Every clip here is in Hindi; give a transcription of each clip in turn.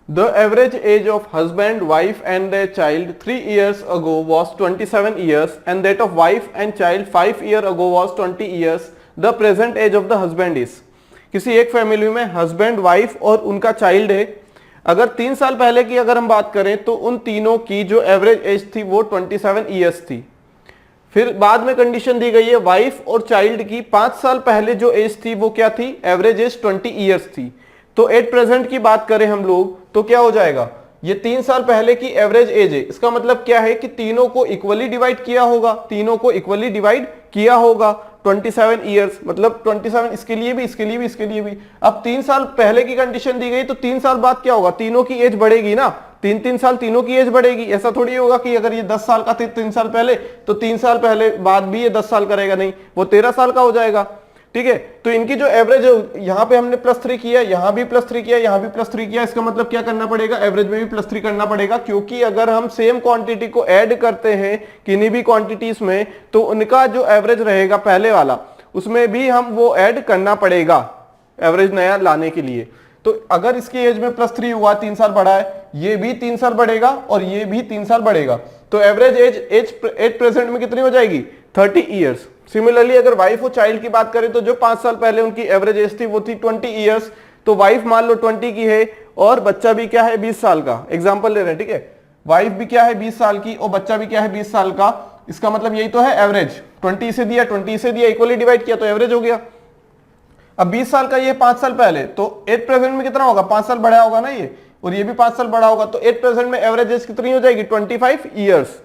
The average age of husband wife and their child 3 years ago was 27 years and that of wife and child 5 years ago was 20 years. The present age of the husband is. किसी एक फैमिली में हस्बैंड वाइफ और उनका चाइल्ड है। अगर 3 साल पहले की अगर हम बात करें तो उन तीनों की जो एवरेज एज थी वो 27 ईयर्स थी। फिर बाद में कंडीशन दी गई है वाइफ और चाइल्ड की 5 साल पहले जो एज थी वो क्या थी, एवरेज एज 20 ईयर्स थी। तो एट प्रेजेंट की बात करें हम लोग तो क्या हो जाएगा, ये 3 साल पहले की एवरेज एज है। इसका मतलब क्या है कि तीनों को इक्वली डिवाइड किया होगा, तीनों को इक्वली डिवाइड किया होगा 27 ईयर्स, मतलब 27 इसके लिए भी, इसके लिए भी, इसके लिए भी। अब 3 साल पहले की कंडीशन दी गई तो 3 साल बाद क्या होगा, तीनों की एज बढ़ेगी ना, 3-3 साल तीनों की एज बढ़ेगी। ऐसा थोड़ी होगा कि अगर ये 10 साल का था 3 साल पहले तो 3 साल पहले बाद भी ये 10 साल करेगा, नहीं, वो 13 साल का हो जाएगा। ठीक है, तो इनकी जो एवरेज, यहां पे हमने +3 किया, यहां भी +3 किया, यहां भी +3 किया, इसका मतलब क्या करना पड़ेगा, एवरेज में भी +3 करना पड़ेगा। क्योंकि अगर हम सेम क्वांटिटी को ऐड करते हैं किन्हीं भी क्वांटिटीज में तो उनका जो एवरेज रहेगा पहले वाला उसमें भी हम वो ऐड करना पड़ेगा एवरेज नया लाने के लिए। तो अगर इसकी एज में +3 हुआ, 3 साल बढ़ा है, ये भी 3 साल बढ़ेगा और ये भी 3 साल बढ़ेगा, तो एवरेज एज एट प्रेजेंट में कितनी हो जाएगी, 30 ईयर्स। सिमिलरली अगर वाइफ और चाइल्ड की बात करें तो जो 5 साल पहले उनकी एवरेज एज थी वो थी 20 ईयर्स। तो वाइफ मान लो 20 की है और बच्चा भी क्या है 20 साल का, एग्जांपल ले रहे हैं। ठीक है, वाइफ भी क्या है 20 साल की और बच्चा भी क्या है 20 साल का। इसका मतलब यही तो है एवरेज, 20 से दिया, 20 से दिया, इक्वली डिवाइड किया तो एवरेज हो गया। अब 20 साल का ये 5 साल पहले, तो एट प्रेजेंट में कितना होगा, 5 साल बढ़ा होगा ना ये, और ये भी 5 साल बढ़ा होगा, तो एट प्रेजेंट में एवरेज एज कितनी हो जाएगी, 25 ईयर्स।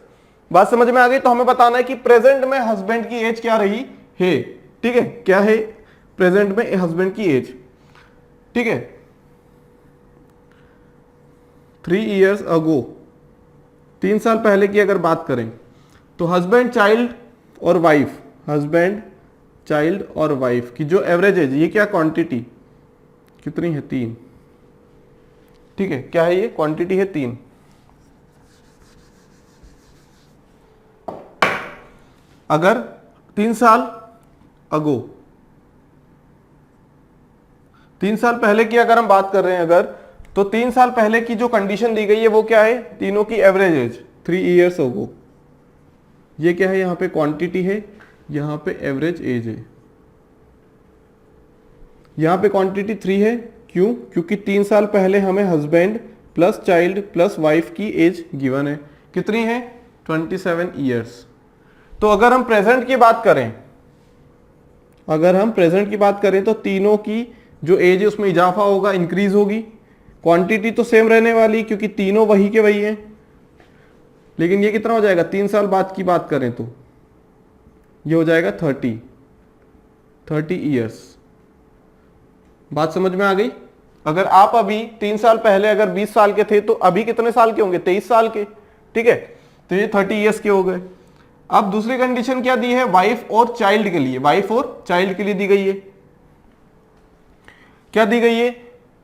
बात समझ में आ गई। तो हमें बताना है कि प्रेजेंट में हस्बैंड की एज क्या रही है। ठीक है, क्या है प्रेजेंट में हस्बैंड की एज। ठीक है, 3 years अगो, 3 साल पहले की अगर बात करें तो हस्बैंड चाइल्ड और वाइफ, हस्बैंड चाइल्ड और वाइफ की जो एवरेज एज, ये क्या क्वांटिटी कितनी है, 3। ठीक है, क्या है ये क्वांटिटी है 3। अगर 3 साल अगो, 3 साल पहले की अगर हम बात कर रहे हैं अगर, तो 3 साल पहले की जो कंडीशन दी गई है वो क्या है, तीनों की एवरेज एज 3 years अगो। ये क्या है, यहां पे क्वांटिटी है, यहां पे एवरेज एज है। यहां पे क्वांटिटी 3 है, क्यों, क्योंकि 3 साल पहले हमें husband plus child plus wife की एज गिवन है, कितनी है 27 ईयर्स। तो अगर हम प्रेजेंट की बात करें, अगर हम प्रेजेंट की बात करें तो तीनों की जो एज है उसमें इजाफा होगा, इंक्रीज होगी। क्वांटिटी तो सेम रहने वाली क्योंकि तीनों वही के वही हैं, लेकिन ये कितना हो जाएगा, 3 साल बाद की बात करें तो ये हो जाएगा 30 ईयर्स। बात समझ में आ गई। अगर आप अभी 3 साल पहले अगर 20 साल के थे तो अभी कितने साल के होंगे, 23 साल के। ठीक है, तो ये 30 ईयर्स के हो गए। अब दूसरी कंडीशन क्या दी है, वाइफ और चाइल्ड के लिए, वाइफ और चाइल्ड के लिए दी गई है, क्या दी गई है,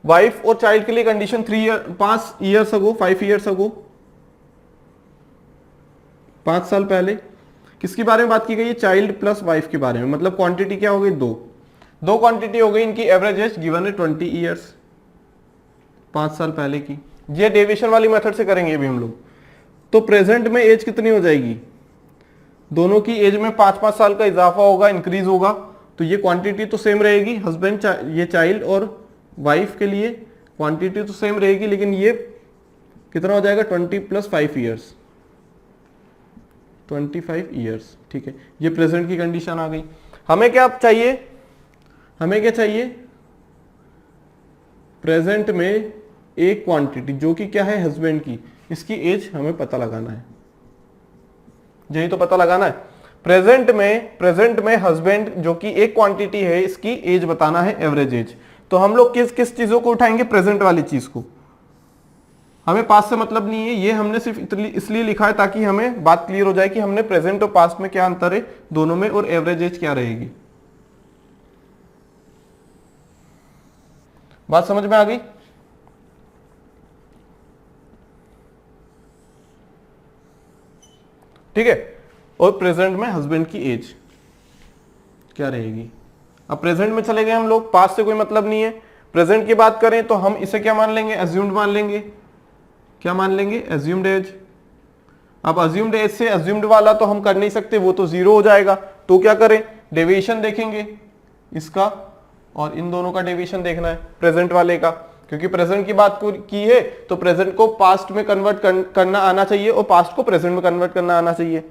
वाइफ और चाइल्ड के लिए condition 5 years ago, 5 years ago, 5 साल पहले। किसके बारे में बात की गई है, चाइल्ड प्लस वाइफ के बारे में। मतलब क्वांटिटी क्या हो गई, दो क्वांटिटी हो गई, इनकी एवरेज एज गिवन है 20 ईयर्स 5 साल पहले की। ये डेविएशन वाली मेथड से करेंगे अभी हम लोग। तो प्रेजेंट में एज कितनी हो जाएगी, दोनों की एज में 5-5 साल का इजाफा होगा, इंक्रीज होगा। तो ये क्वांटिटी तो सेम रहेगी, हस्बैंड ये चाइल्ड और वाइफ के लिए क्वांटिटी तो सेम रहेगी, लेकिन ये कितना हो जाएगा 20 + 5 ईयर्स, 25 ईयर्स। ठीक है, ये प्रेजेंट की कंडीशन आ गई। हमें क्या चाहिए, हमें क्या चाहिए, प्रेजेंट में एक क्वांटिटी जो कि क्या है हस्बैंड की, इसकी एज हमें पता लगाना है, यही तो पता लगाना है। प्रेजेंट में हस्बैंड जो कि एक क्वांटिटी है, इसकी एज बताना है, एवरेज एज। तो हम लोग किस किस चीजों को उठाएंगे, प्रेजेंट वाली चीज को। हमें पास्ट से मतलब नहीं है, ये हमने सिर्फ इसलिए लिखा है ताकि हमें बात क्लियर हो जाए कि हमने प्रेजेंट और पास्ट में क्या अंतर है दोनों में, और एवरेज एज क्या रहेगी। बात समझ में आ गई। ठीक है, और प्रेजेंट में हस्बैंड की एज क्या रहेगी। अब प्रेजेंट में चले गए हम लोग, पास्ट से कोई मतलब नहीं है। प्रेजेंट की बात करें तो हम इसे क्या मान लेंगे, एज्यूम्ड मान लेंगे। क्या मान लेंगे, एज्यूम्ड एज। अब अज्यूम्ड एज से अज्यूम्ड वाला तो हम कर नहीं सकते, वो तो जीरो हो जाएगा। तो क्या करें, डेविएशन देखेंगे इसका और इन दोनों का डेविएशन देखना है प्रेजेंट वाले का, क्योंकि प्रेजेंट की बात की है तो प्रेजेंट को पास्ट में कन्वर्ट करना आना चाहिए और पास्ट को प्रेजेंट में कन्वर्ट करना आना चाहिए।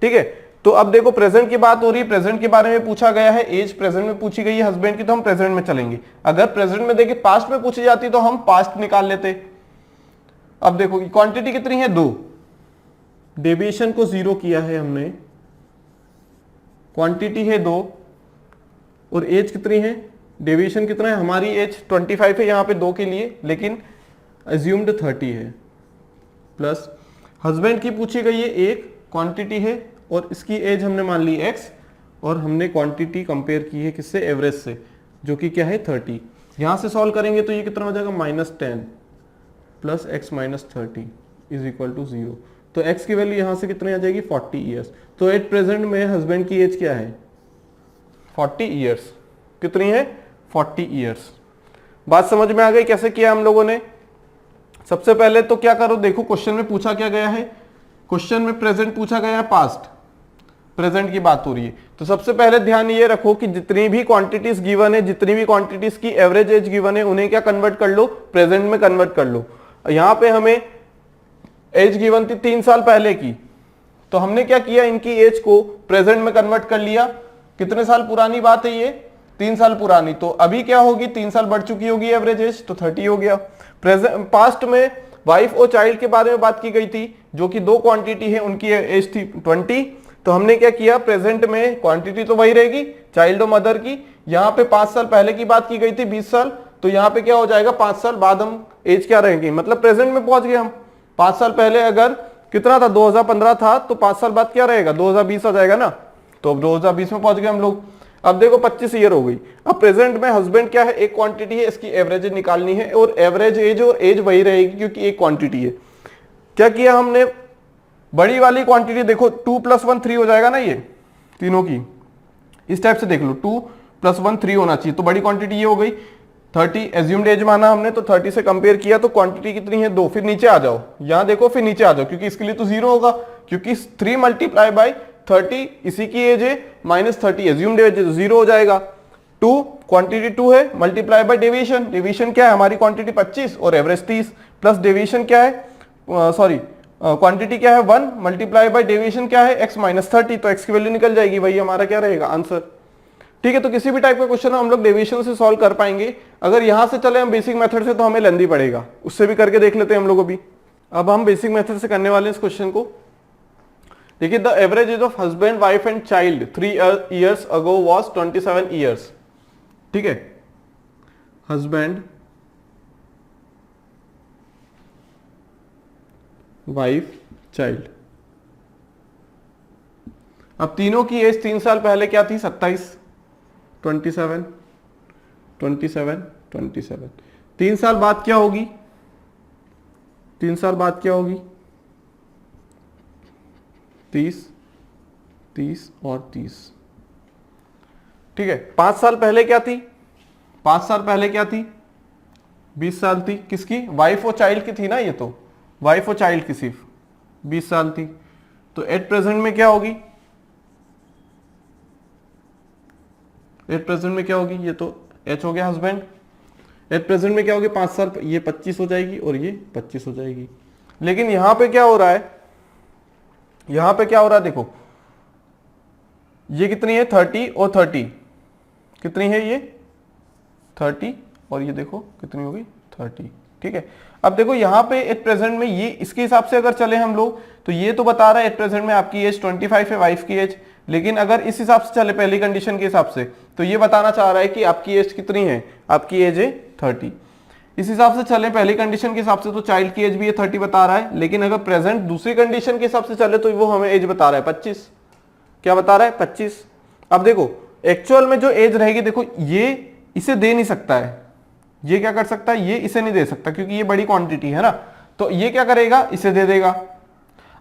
ठीक है, तो अब देखो प्रेजेंट की बात हो रही है, प्रेजेंट के बारे में पूछा गया है, एज प्रेजेंट में पूछी गई है हस्बैंड की, तो हम प्रेजेंट में चलेंगे। अगर प्रेजेंट में देखिए पास्ट में पूछी जाती तो हम पास्ट निकाल लेते। अब देखो क्वांटिटी कितनी है, 2, डेविएशन को 0 किया है हमने, क्वांटिटी है 2 और एज कितनी है, डेविएशन कितना है, हमारी एज 25 है यहाँ पे 2 के लिए, लेकिन अज्यूम्ड 30 है। प्लस हस्बैंड की पूछी गई है 1, क्वांटिटी है और इसकी एज हमने मान ली x और हमने क्वांटिटी कंपेयर की है किससे, एवरेज से, जो कि क्या है 30। यहां से सॉल्व करेंगे तो ये कितना हो जाएगा, -10 plus x minus 30 is equal to 0। तो x की वैल्यू यहां से कितनी आ जाएगी, 40 ईयर्स। तो एट प्रेजेंट में हस्बैंड की एज क्या है, 40 ईयर्स। कितनी है, 40 ईयर्स। बात समझ में आ गई कैसे किया हम लोगों ने। सबसे पहले तो क्या करो, देखो क्वेश्चन में पूछा क्या गया है, क्वेश्चन में प्रेजेंट पूछा गया है, पास्ट प्रेजेंट की बात हो रही है। तो सबसे पहले ध्यान ये रखो कि जितनी भी क्वांटिटीज गिवन है, जितनी भी क्वांटिटीज की एवरेज एज गिवन है, उन्हें क्या कन्वर्ट कर लो, प्रेजेंट में कन्वर्ट कर लो। यहां पे हमें एज गिवन थी 3 साल पहले की, तो हमने क्या किया, इनकी एज को प्रेजेंट में कन्वर्ट कर लिया। कितने साल पुरानी बात है ये, 3 साल पुरानी। तो अभी क्या होगी, 3 साल बढ़ चुकी होगी एवरेज एज, तो 30 हो गया। प्रेजेंट पास्ट में वाइफ और चाइल्ड के बारे में बात की गई थी, जो कि 2 क्वांटिटी है, उनकी एज थी 20। तो हमने क्या किया, प्रेजेंट में क्वांटिटी तो वही रहेगी चाइल्ड और मदर की। यहाँ पे 5 साल पहले की बात की गई थी 20 साल, तो यहाँ पे क्या हो जाएगा, 5 साल बाद हम एज क्या रहेगी, मतलब प्रेजेंट में पहुंच गए हम। 5 साल पहले अगर कितना था, 2015 था, तो 5 साल बाद क्या रहेगा, 2020 आ जाएगा ना। तो अब 2020 में पहुंच गए हम लोग। अब देखो 25 ईयर हो गई। अब प्रेजेंट में हस्बैंड क्या है, एक क्वांटिटी है, इसकी एवरेज निकालनी है और एवरेज एज और एज वही रहेगी क्योंकि एक क्वांटिटी है। क्या किया हमने, बड़ी वाली क्वांटिटी देखो 2 + 1 3 हो जाएगा ना, ये तीनों की इस टाइप से देख लो, 2 + 1 3 होना चाहिए। तो बड़ी क्वांटिटी ये हो गई 30, एज्यूम्ड एज माना हमने, तो 30 से कंपेयर किया तो क्वांटिटी कितनी है, 2। फिर नीचे आ जाओ, यहां देखो फिर नीचे आ जाओ, क्योंकि इसके लिए तो 0 होगा, क्योंकि 3 × 30 इसी की एज है, -30 एज्यूम्ड एज, 0 हो जाएगा। 2 क्वांटिटी 2 है, मल्टीप्लाई बाय डेविएशन, डेविएशन क्या है, हमारी क्वांटिटी 25 और एवरेज 30, प्लस डेविएशन क्या है, सॉरी क्वांटिटी क्या है 1, मल्टीप्लाई बाय डेविएशन क्या है, x माइनस 30। तो x की वैल्यू निकल जाएगी, वही हमारा क्या रहेगा, आंसर। ठीक है, तो किसी भी टाइप का क्वेश्चन हम लोग डेविएशन से सॉल्व कर पाएंगे। अगर यहां से चले हम बेसिक मेथड से तो हमें लेंदी पड़ेगा, उससे भी करके देख लेते हैं हम लोग अभी। अब हम बेसिक मेथड से करने वाले हैं इस क्वेश्चन को। देखिए, the average age of husband wife and child 3 years ago was 27 years। ठीक है, हस्बैंड वाइफ चाइल्ड, अब तीनों की एज 3 साल पहले क्या थी, 27, 27, 27, 27। 3 साल बाद क्या होगी, 3 साल बाद क्या होगी, 30, 30 और 30। ठीक है, 5 साल पहले क्या थी, 5 साल पहले क्या थी, 20 साल थी। किसकी, वाइफ और चाइल्ड की थी ना, ये तो वाइफ और चाइल्ड की सिर्फ 20 साल थी। तो एट प्रेजेंट में क्या होगी, एट प्रेजेंट में क्या होगी, ये तो एच हो गया हस्बैंड। एट प्रेजेंट में क्या होगी, 5 साल, ये 25 हो जाएगी और ये 25 हो जाएगी। लेकिन यहां पे क्या हो रहा है, यहां पे क्या हो रहा है, देखो ये कितनी है, 30 और 30, कितनी है ये 30 और ये देखो कितनी होगी 30। ठीक है, अब देखो यहां पे एट प्रेजेंट में ये इसके हिसाब से अगर चले हम लोग, तो ये तो बता रहा है एट प्रेजेंट में आपकी एज 25 है, वाइफ की एज। लेकिन अगर इस हिसाब से चले पहली कंडीशन के हिसाब से, तो ये बताना चाह रहा है कि आपकी एज कितनी है, आपकी एज है 30। इस हिसाब से चले पहली कंडीशन के हिसाब से, तो चाइल्ड की एज भी ये 30 बता रहा है। लेकिन अगर प्रेजेंट दूसरी कंडीशन के हिसाब से चले तो वो हमें एज बता रहा है 25। क्या बता रहा है, 25। अब देखो एक्चुअल में जो एज रहेगी, देखो ये इसे दे नहीं सकता है, ये क्या कर सकता है, ये इसे नहीं दे सकता क्योंकि ये बड़ी क्वांटिटी है ना। तो ये क्या करेगा, इसे दे देगा।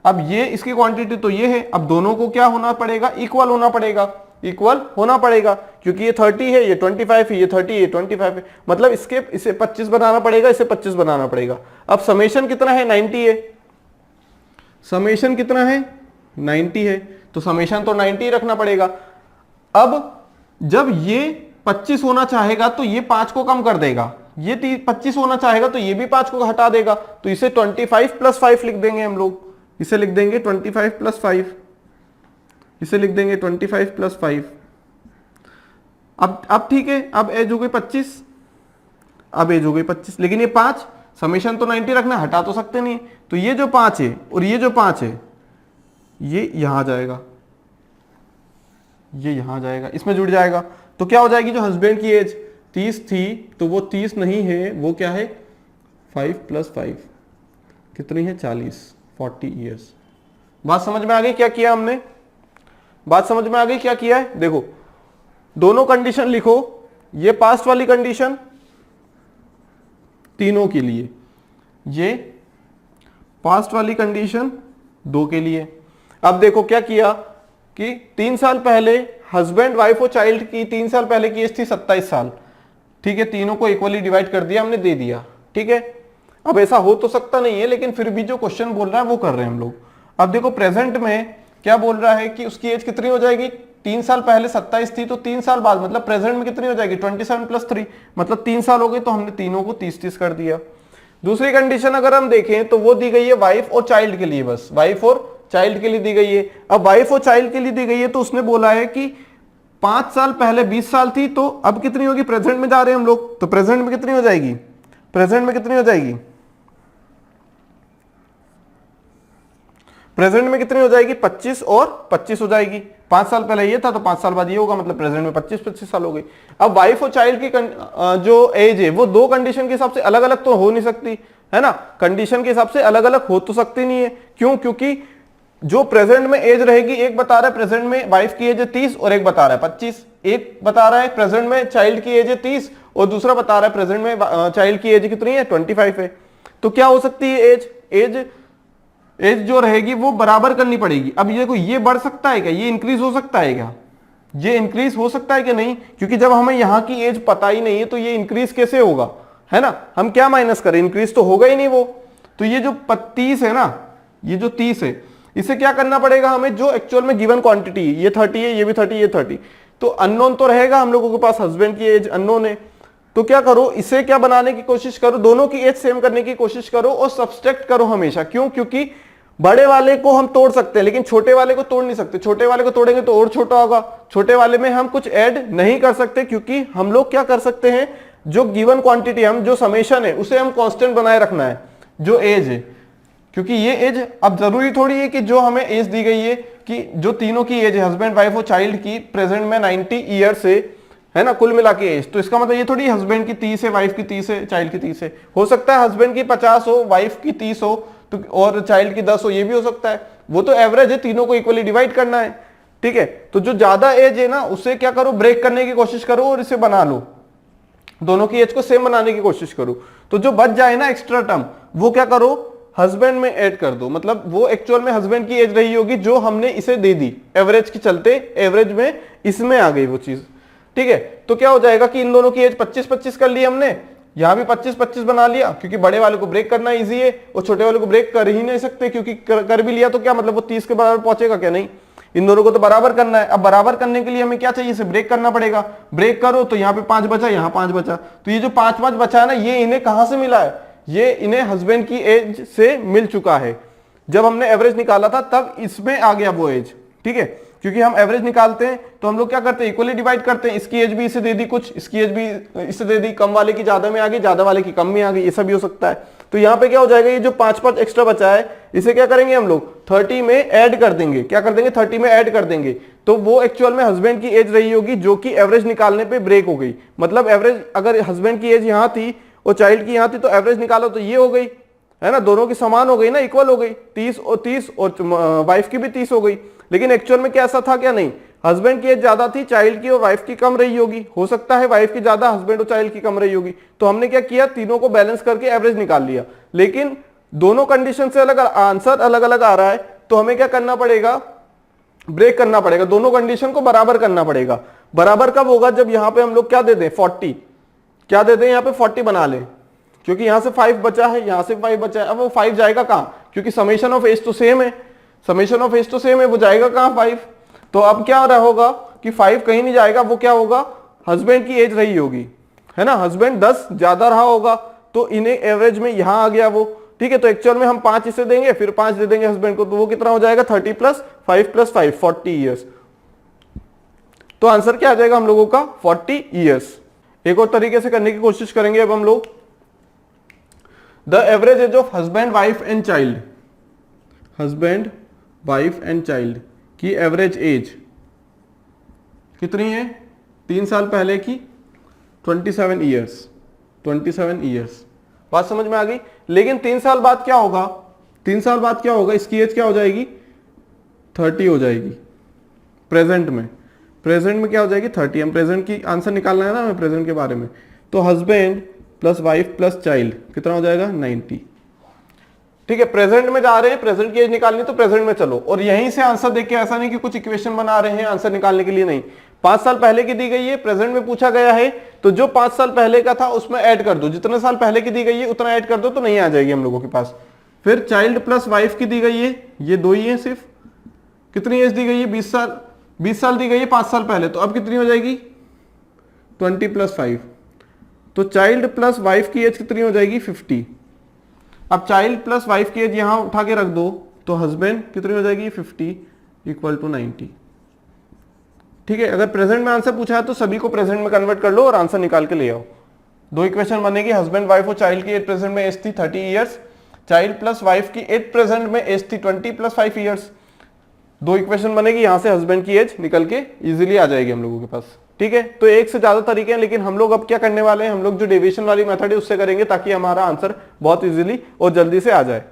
अब ये इसकी क्वांटिटी तो ये है, अब दोनों को क्या होना पड़ेगा, इक्वल होना पड़ेगा। इक्वल होना पड़ेगा, क्योंकि ये 30 है, ये 25 है, ये 30 है, ये 25 है, मतलब इसे 25 बनाना पड़ेगा, इसे 25 बनाना पड़ेगा। अब समेशन कितना है, 90 है, समेशन कितना है 90 है, तो समेशन तो 90 रखना पड़ेगा। अब जब ये 25 होना चाहेगा तो ये 5 को कम कर देगा, ये 25 होना चाहेगा तो ये भी 5 को हटा देगा, तो इसे 25 + 5 लिख देंगे हम लोग, इसे लिख देंगे 25 + 5, इसे लिख देंगे 25 + 5। अब ठीक है, अब एज हो गई 25, अब एज हो गई 25, लेकिन ये 5 समेशन तो 90 रखना, हटा तो सकते नहीं, तो ये जो 5 है और ये जो 5 है ये यहां जाएगा, ये यहां जाएगा, इसमें जुड़ जाएगा, तो क्या हो जाएगी, जो हस्बैंड की एज 30 थी तो वो 30 नहीं है, वो क्या है 5 + 5 कितनी है 40 ईयर्स। बात समझ में आ गई क्या किया हमने, बात समझ में आ गई क्या किया है। देखो दोनों कंडीशन लिखो, ये पास्ट वाली कंडीशन तीनों के लिए, ये पास्ट वाली कंडीशन 2 के लिए। अब देखो क्या किया कि 3 साल पहले हस्बैंड वाइफ और चाइल्ड की 3 साल पहले की एज थी 27 साल, ठीक है, तीनों को इक्वली डिवाइड कर दिया हमने, दे दिया, ठीक है। अब ऐसा हो तो सकता नहीं है, लेकिन फिर भी जो क्वेश्चन बोल रहा है वो कर रहे हैं हम लोग। अब देखो प्रेजेंट में क्या बोल रहा है कि उसकी एज कितनी हो जाएगी, 3 साल पहले 27 थी, तो 3 साल बाद मतलब प्रेजेंट में कितनी हो जाएगी 27 + 3, मतलब 3 साल हो गए, तो हमने तीनों को 30-30 कर दिया। दूसरी कंडीशन अगर हम देखें तो वो दी गई है वाइफ और चाइल्ड के लिए, बस वाइफ और चाइल्ड के लिए दी गई है। अब वाइफ और चाइल्ड के लिए दी गई है तो उसने बोला है कि 5 साल पहले 20 साल थी, तो अब कितनी होगी, प्रेजेंट में जा रहे हैं हम लोग, तो प्रेजेंट में कितनी हो जाएगी, प्रेजेंट में कितनी हो जाएगी, प्रेजेंट में कितनी हो जाएगी 25 और 25 हो जाएगी। 5 साल पहले ये था तो 5 साल बाद ये होगा, मतलब प्रेजेंट में 25 साल हो गई। अब वाइफ और चाइल्ड की जो एज है वो 2 कंडीशन के हिसाब से अलग अलग तो हो नहीं सकती है ना, कंडीशन के हिसाब से अलग अलग हो तो सकती नहीं है, क्यों, क्योंकि जो प्रेजेंट में एज रहेगी, एक बता रहा है प्रेजेंट में वाइफ की एज है 30 और एक बता रहा है 25, एक बता रहा है प्रेजेंट में चाइल्ड की एज है 30 और दूसरा बता रहा है प्रेजेंट में चाइल्ड की एज कितनी है 25 है। तो क्या हो सकती है, एज जो रहेगी वो बराबर करनी पड़ेगी। अब ये देखो, ये बढ़ सकता है क्या, ये इंक्रीज हो सकता है क्या, ये इंक्रीज हो सकता है कि नहीं, क्योंकि जब हमें यहाँ की एज पता ही नहीं है तो ये इंक्रीज कैसे होगा, है ना, हम क्या माइनस करें, इंक्रीज तो होगा ही नहीं वो। तो ये जो 30 है ना, ये जो 30 है, इसे क्या करना पड़ेगा हमें, जो एक्चुअल में गिवन क्वांटिटी है, ये 30 है, ये भी 30, ये 30, तो अननोन तो रहेगा हम लोगों के पास, हस्बैंड की एज अननोन है, तो क्या करो, इसे क्या बनाने की कोशिश करो, दोनों की एज सेम करने की कोशिश करो और सब्सट्रैक्ट करो हमेशा। क्यों, क्योंकि बड़े वाले को हम तोड़ सकते हैं लेकिन छोटे वाले को तोड़ नहीं सकते, छोटे वाले को तोड़ेंगे तो और छोटा होगा, छोटे वाले में हम कुछ ऐड नहीं कर सकते, क्योंकि हम लोग क्या कर सकते हैं, जो गिवन क्वांटिटी, हम जो समेशन है उसे हम कांस्टेंट बनाए रखना है, जो एज है, क्योंकि ये एज अब जरूरी थोड़ी है कि जो हमें एज दी गई है कि जो तीनों की एज है हस्बैंड वाइफ और चाइल्ड की प्रेजेंट में 90 ईयर्स है ना, कुल मिला के एज, तो इसका मतलब ये थोड़ी हस्बैंड की 30 है, वाइफ की 30 है, चाइल्ड की 30 है, हो सकता है हस्बैंड की 50 हो, वाइफ की 30 हो, तो और चाइल्ड की 10 हो, ये भी हो सकता है, वो तो एवरेज है, तीनों को इक्वली डिवाइड करना है, ठीक है। तो जो ज्यादा एज है ना उसे क्या करो, ब्रेक करने की कोशिश करो और इसे बना लो, दोनों की एज को सेम बनाने की कोशिश करो, तो जो बच जाए ना एक्स्ट्रा टर्म वो क्या करो, हस्बैंड में ऐड कर दो, मतलब वो एक्चुअल में हस्बैंड की एज रही होगी जो हमने इसे दे दी, एवरेज के चलते एवरेज में इसमें आ गई वो चीज, ठीक है। तो क्या हो जाएगा कि इन दोनों की एज 25-25 कर ली हमने, यहां भी 25-25 बना लिया, क्योंकि बड़े वाले को ब्रेक करना इजी है और छोटे वाले को ब्रेक कर ही नहीं सकते, क्योंकि कर भी लिया तो क्या मतलब वो 30 के बराबर पहुंचेगा क्या, नहीं, इन दोनों को तो बराबर करना है। अब बराबर करने के लिए हमें क्या चाहिए, इसे ब्रेक करना पड़ेगा, ब्रेक करो तो यहाँ पे 5 बचा, यहाँ 5 बचा, तो ये जो 5-5 बचा है ना, ये इन्हें कहां से मिला है, ये इन्हें हस्बैंड की एज से मिल चुका है, जब हमने एवरेज निकाला था तब इसमें आ गया वो एज, ठीक है। क्योंकि हम एवरेज निकालते हैं तो हम लोग क्या करते हैं, इक्वली डिवाइड करते हैं, इसकी एज भी इसे दे दी कुछ, इसकी एज भी इसे दे दी, कम वाले की ज्यादा में आ गई, ज्यादा वाले की कम में आ गई, ऐसा भी हो सकता है। तो यहाँ पे क्या हो जाएगा, ये जो 5-5 एक्स्ट्रा बचा है इसे क्या करेंगे हम लोग 30 में ऐड कर देंगे, क्या कर देंगे 30 में ऐड कर देंगे, तो वो एक्चुअल में हस्बैंड की एज रही होगी जो कि एवरेज निकालने पे ब्रेक हो गई, मतलब एवरेज अगर हस्बैंड की एज यहाँ थी और चाइल्ड की यहाँ थी तो एवरेज निकालो तो ये हो गई, है ना, दोनों की समान हो गई ना, इक्वल हो गई, 30 और वाइफ की भी 30 हो गई। लेकिन एक्चुअल में क्या ऐसा था क्या, नहीं, हस्बैंड की एज ज्यादा थी, चाइल्ड की और वाइफ की कम रही होगी, हो सकता है वाइफ की ज्यादा, हस्बैंड और चाइल्ड की कम रही होगी, तो हमने क्या किया, तीनों को बैलेंस करके एवरेज निकाल लिया। लेकिन दोनों कंडीशन से अलग आंसर अलग अलग आ रहा है, तो हमें क्या करना पड़ेगा, ब्रेक करना पड़ेगा, दोनों कंडीशन को बराबर करना पड़ेगा। बराबर कब होगा? जब यहां पे हम लोग क्या दे दें 40, क्या दे दें यहां पे 40 बना लें, क्योंकि यहां से 5 बचा है, यहां से 5 बचा है। अब वो 5 जाएगा कहां? क्योंकि समेशन ऑफ एज तो सेम है, समेशन ऑफ एज तो सेम है, वो जाएगा कहां 5। तो अब क्या रहा होगा कि 5 कहीं नहीं जाएगा, वो क्या होगा हस्बैंड की एज रही होगी, है ना। हस्बैंड 10 ज्यादा रहा होगा तो इन्हें एवरेज में यहां आ गया वो, ठीक है। तो एक्चुअल में हम 5 इसे देंगे, फिर 5 दे देंगे हस्बैंड को, तो वो कितना हो जाएगा 30 प्लस 5 प्लस 5 40 ईयर्स। तो आंसर क्या आ जाएगा हम लोगों का 40 ईयर्स। एक और तरीके से करने की कोशिश करेंगे अब हम लोग। The average age of husband wife and child, husband wife and child की एवरेज एज कितनी है? 3 साल पहले की 27 ईयर्स, 27 ईयर्स। बात समझ में आ गई। लेकिन 3 साल बाद क्या होगा? 3 साल बाद क्या होगा? इसकी एज क्या हो जाएगी? 30 हो जाएगी प्रेजेंट में। प्रेजेंट में क्या हो जाएगी? 30। हम प्रेजेंट की आंसर निकालना है ना हमें प्रेजेंट के बारे में। तो husband plus wife plus child कितना हो जाएगा? 90। ठीक है, प्रेजेंट में जा रहे हैं, प्रेजेंट की एज निकालनी, तो प्रेजेंट में चलो। और यहीं से आंसर देख के, ऐसा नहीं कि कुछ इक्वेशन बना रहे हैं आंसर निकालने के लिए, नहीं। 5 साल पहले की दी गई है, प्रेजेंट में पूछा गया है, तो जो 5 साल पहले का था उसमें ऐड कर दो, जितने साल पहले की दी गई है उतना ऐड कर दो, तो नहीं आ जाएगी हम लोगों के पास। फिर चाइल्ड प्लस वाइफ की दी गई है, ये 2 ही है सिर्फ। कितनी एज दी गई है? 20 साल। 20 साल दी गई है 5 साल पहले, तो अब कितनी हो जाएगी? 20 प्लस 5। तो चाइल्ड प्लस वाइफ की एज कितनी हो जाएगी? 50। अब चाइल्ड प्लस वाइफ की एज यहां उठा के रख दो, तो हस्बैंड कितनी हो जाएगी? 50 इक्वल टू 90। ठीक है, अगर प्रेजेंट में आंसर पूछा है तो सभी को प्रेजेंट में कन्वर्ट कर लो और आंसर निकाल के ले आओ। 2 इक्वेशन बनेगी। हस्बैंड वाइफ और चाइल्ड की एज प्रेजेंट में एज थी 30 ईयर्स, चाइल्ड प्लस वाइफ की एज प्रेजेंट में एज थी 20 प्लस 5 ईयर्स। 2 इक्वेशन बनेगी, यहां से हस्बैंड की एज निकल के इजीली आ जाएगी हम लोगों के पास। ठीक है, तो एक से ज्यादा तरीके हैं, लेकिन हम लोग अब क्या करने वाले हैं, हम लोग जो डेविएशन वाली मेथड है उससे करेंगे, ताकि हमारा आंसर बहुत इजीली और जल्दी से आ जाए।